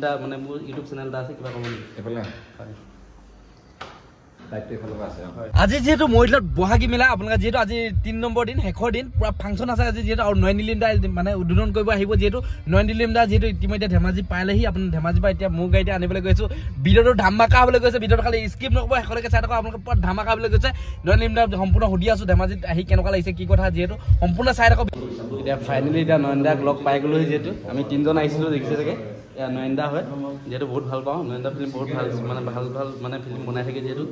মানে মোৰ YouTube channel এটা আছে কিবা কম এফালে আজি যেহেতু মহিলাত বহাগী মেলা আপোনালোকে যেহেতু আজি ৩ নম্বৰ দিন শেষৰ দিন পুৰা ফাংচন আছে আজি যেহেতু আৰু নয়নদিলিম দা মানে উদ্বোধন কৰিব আহিব যেহেতু নয়নদিলিম দা যেহেতু ইতিমধ্যে ধেমাজি পাইলেহি আপুনি ধেমাজি পৰা এতিয়া মোৰ গাড়ীতে আনিবলৈ গৈছো ভিডিঅ'টো ধামাকা হ'বলৈ গৈছে ভিডিঅ'টো খালি স্কিপ নকৰিব শেষলৈকে চাই থাকক আপোনালোকে পুৰা ধামাকা হ'বলৈ গৈছে নয়নদিলিম দা সম্পূৰ্ণ সুধি আছো ধেমাজিত আহি কেনেকুৱা লাগিছে কি কথা যেহেতু সম্পূৰ্ণ চাই থাকক এতিয়া ফাইনেলি এতিয়া নয়ন দাক লগ পাই গ'লো যেহেতু আমি 3জন আহিছিলো দেখিছে চাগে এয়া নয়ন দা হয় যেহেতু বহুত ভাল পাওঁ নয়ন দা ফিল্ম বহুত ভাল মানে ভাল মানে ফিল্ম বনাই থাকে যেহেতু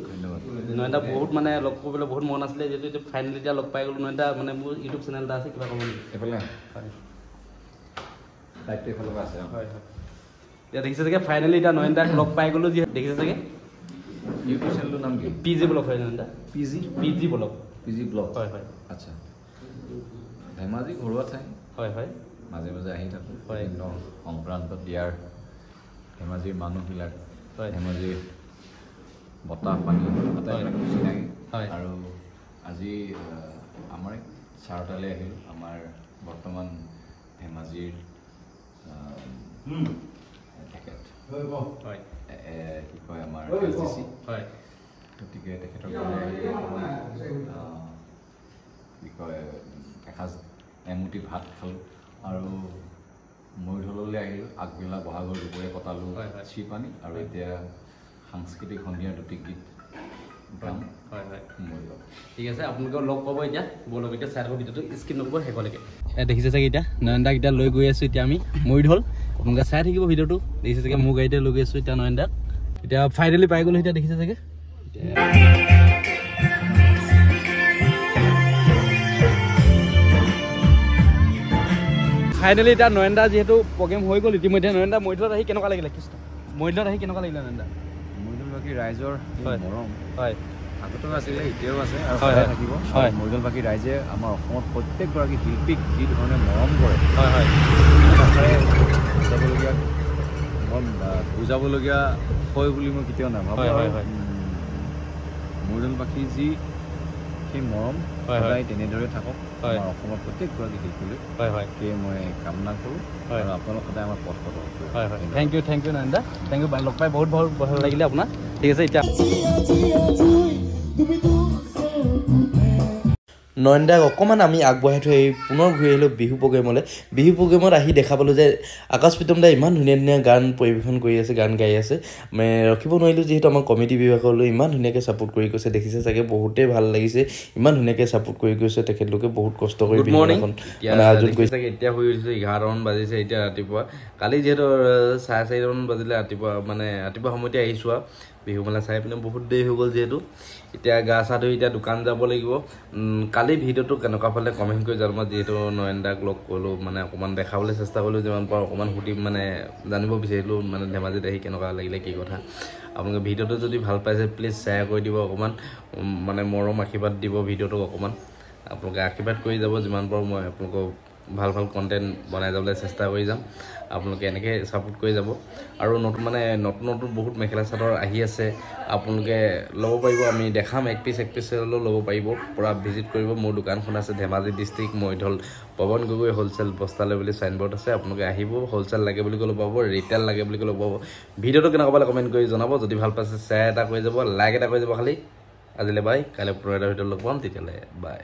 নয়ন দা বহুত মানে লগ কৰিবলৈ বহুত মন আছিলে যেহেতু এতিয়া ফাইনেলি এতিয়া লগ পাই গ'লো নয়ন দা মানে মোৰ ইউটিউব চেনেল এটা আছে কিবা কম এফালে আছে হয় এতিয়া দেখিছে চাগে ফাইনেলি এতিয়া নয়ন দাক লগ পাই গ'লো যিহেতু দেখিছে চাগে ইউটিউব চেনেলটোৰ নাম কি পিজি ব্লগ হয় নয়ন দা পিজি ব্লগ হয় হয় আচ্ছা ধেমাজি ঘৰুৱা ঠাই হয় হয় মাজে মাজে আহি থাকোঁ হয় সংক্ৰান্তত দিয়াৰ ধেমাজিৰ মানুহবিলাক হয় ধেমাজিৰ বতাহ পানী আটাইবিলাক চিনাকি হয় আৰু আজি আমাৰ চাৰটালৈ আহিলোঁ আমাৰ বৰ্তমান ধেমাজিৰ তেখেত হয় কি কয় আমাৰ SDC হয় গতিকে তেখেতৰ কি কয় এসাঁজ এমুঠি ভাত খালোঁ আৰু মৰিঢললৈ আহিলোঁ আগবেলা বহাগৰ দুপৰীয়া কটালোঁ চিপানী আৰু এতিয়া সাংস্কৃতিক সন্ধিয়া দুটি গীত গাম হয় হয় ঠিক আছে আপোনালোকক লগ পাব এতিয়া বলক এতিয়া চাই থাকক ভিডিঅ'টো স্কিপ নকৰিব শেষলৈকে দেখিছে চাগে এতিয়া নয়ন দাক এতিয়া লৈ গৈ আছোঁ এতিয়া আমি মৰিঢল আপোনালোকে চাই থাকিব ভিডিঅ'টো দেখিছে চাগে মোৰ গাড়ীতে লৈ গৈ আছোঁ এতিয়া নয়ন দাক এতিয়া ফাইনেলি পাই গ'লো এতিয়া দেখিছে চাগে ফাইনেলি এতিয়া নয়ন দা যিহেতু প্ৰগ্ৰেম হৈ গ'ল ইতিমধ্যে নয়ন দা মৰিঢলত আহি কেনেকুৱা লাগিলে কৃষ্ণ মৰিঢলত আহি কেনেকুৱা লাগিলে নয়ন দা মৰিঢলবাসী ৰাইজৰ মৰম হয় আগতেও আছিলে এতিয়াও আছে আৰু থাকিব হয় মৰিঢলবাসী ৰাইজে আমাৰ অসমত প্ৰত্যেকগৰাকী শিল্পীক যি ধৰণে মৰম কৰে হয় হয় বুজাবলগীয়া মই বুজাবলগীয়া হয় বুলি মই কেতিয়াও নাভাবোঁ মৰিঢলবাসী যি সেই মৰম সদায় তেনেদৰে থাকক আমাৰ অসমৰ প্ৰত্যেকগৰাকী শিল্পীলৈ সেয়ে মই কামনা কৰোঁ আৰু আপোনালোক সদায় আমাৰ পথ পাব হয় হয় থেংক ইউ নয়ন দা থেংক ইউ লগ পাই বহুত ভাল লাগিলে আপোনাৰ ঠিক আছে এতিয়া নয়ন দাক অকণমান আমি আগবঢ়াই থৈ পুনৰ ঘূৰি আহিলোঁ বিহু প্ৰগ্ৰেমলৈ বিহু প্ৰগ্ৰেমত আহি দেখা পালোঁ যে আকাশ প্ৰীতম দাই ইমান ধুনীয়া ধুনীয়া গান পৰিৱেশন কৰি আছে গান গাই আছে মানে ৰখিব নোৱাৰিলোঁ যিহেতু আমাৰ কমিটি বিভাগলৈ ইমান ধুনীয়াকৈ ছাপোৰ্ট কৰি গৈছে দেখিছে চাগে বহুতেই ভাল লাগিছে ইমান ধুনীয়াকৈ ছাপোৰ্ট কৰি গৈছে তেখেতলোকে বহুত কষ্ট কৰি বিহুখন মানে আয়োজন কৰিছে চাগে এতিয়া শুই উঠিছে 11মান বাজিছে এতিয়া ৰাতিপুৱা কালি যিহেতু 4:30মান বাজিলে ৰাতিপুৱা মানে ৰাতিপুৱা সময়তে আহিছোঁ আৰু বিহু মেলা চাই পিনে বহুত দেৰি হৈ গ'ল যিহেতু এতিয়া গা চা ধুই এতিয়া দোকান যাব লাগিব কালি ভিডিঅ'টো কেনেকুৱা পালে কমেণ্ট কৰি জনাব যিহেতু নয়ন দাক লগ কৰিলোঁ মানে অকণমান দেখাবলৈ চেষ্টা কৰিলোঁ যিমান পাৰোঁ অকণমান সুধি মানে জানিব বিচাৰিলোঁ মানে ধেমাজিত আহি কেনেকুৱা লাগিলে কি কথা আপোনালোকে ভিডিঅ'টো যদি ভাল পাইছে প্লিজ শ্বেয়াৰ কৰি দিব অকণমান মানে মৰম আশীৰ্বাদ দিব ভিডিঅ'টোক অকণমান আপোনালোকে আশীৰ্বাদ কৰি যাব যিমান পাৰোঁ মই আপোনালোকক ভাল কণ্টেণ্ট বনাই যাবলৈ চেষ্টা কৰি যাম আপোনালোকে এনেকৈ ছাপোৰ্ট কৰি যাব আৰু নতুন বহুত মেখেলা চাদৰ আহি আছে আপোনালোকে ল'ব পাৰিব আমি দেখাম এক পিচ হ'লেও ল'ব পাৰিব পূৰা ভিজিট কৰিব মোৰ দোকানখন আছে ধেমাজি ডিষ্ট্ৰিক্ট মৰিঢল পৱন গগৈ হ'লচেল বস্তালৈ বুলি চাইনবৰ্ড আছে আপোনালোকে আহিব হ'লচেল লাগে বুলি ক'লেও পাব ৰিটেইল লাগে বুলি ক'লেও পাব ভিডিঅ'টো কেনেকুৱা পালে কমেণ্ট কৰি জনাব যদি ভাল পাইছে শ্বেয়াৰ এটা কৰি যাব লাইক এটা কৰি যাব খালি আজিলৈ বাই কাইলৈ পুনৰ এটা ভিডিঅ'ত লগ পাম তেতিয়ালৈ বাই